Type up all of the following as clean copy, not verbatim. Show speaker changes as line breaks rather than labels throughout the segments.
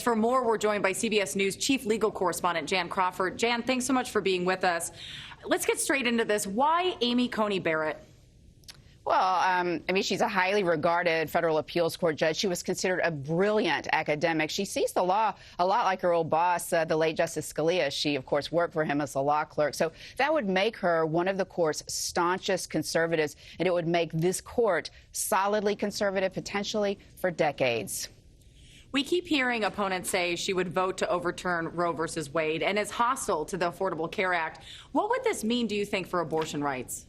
For more, we're joined by CBS News chief legal correspondent Jan Crawford. Jan, thanks so much for being with us. Let's get straight into this. Why Amy Coney Barrett?
Well, I mean, she's a highly regarded federal appeals court judge. She was considered a brilliant academic. She sees the law a lot like her old boss, the late Justice Scalia. She, of course, worked for him as a law clerk. So that would make her one of the court's staunchest conservatives, and it would make this court solidly conservative, potentially for decades.
We keep hearing opponents say she would vote to overturn Roe versus Wade and is hostile to the Affordable Care Act. What would this mean, do you think, for abortion rights?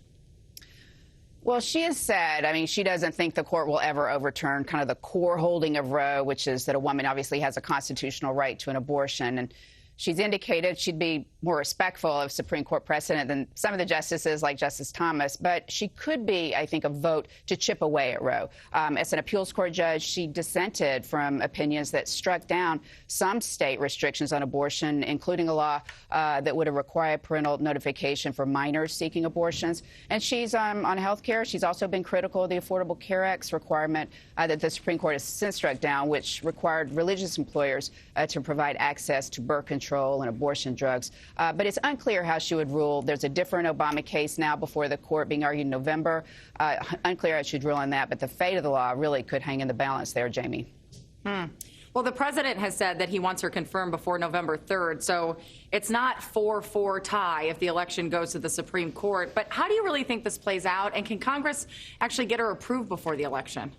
Well, she has said, I mean, she doesn't think the court will ever overturn kind of the core holding of Roe, which is that a woman obviously has a constitutional right to an abortion. And she's indicated she'd be more respectful of Supreme Court precedent than some of the justices, like Justice Thomas. But she could be, I think, a vote to chip away at Roe. As an appeals court judge, she dissented from opinions that struck down some state restrictions on abortion, including a law that would have required parental notification for minors seeking abortions. And she's on health care. She's also been critical of the Affordable Care Act's requirement that the Supreme Court has since struck down, which required religious employers to provide access to birth control and abortion drugs. But it's unclear how she would rule. There's a different Obama case now before the court being argued in November. Unclear how she'd rule on that, but the fate of the law really could hang in the balance there, Jamie.
Well, the president has said that he wants her confirmed before November 3rd, so it's not 4-4 tie if the election goes to the Supreme Court. But how do you really think this plays out, and can Congress actually get her approved before the election?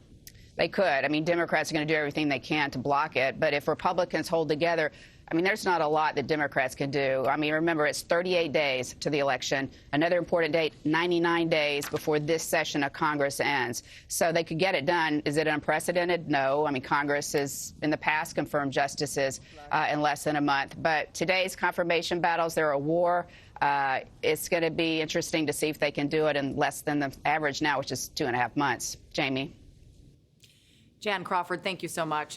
They could. I mean, Democrats are going to do everything they can to block it, but if Republicans hold together, I mean, there's not a lot that Democrats can do. I mean, remember, it's 38 days to the election. Another important date, 99 days before this session of Congress ends. So they could get it done. Is it unprecedented? No. I mean, Congress has, in the past, confirmed justices in less than a month. But today's confirmation battles, they're a war. It's going to be interesting to see if they can do it in less than the average now, which is 2.5 months. Jamie.
Jan Crawford, thank you so much.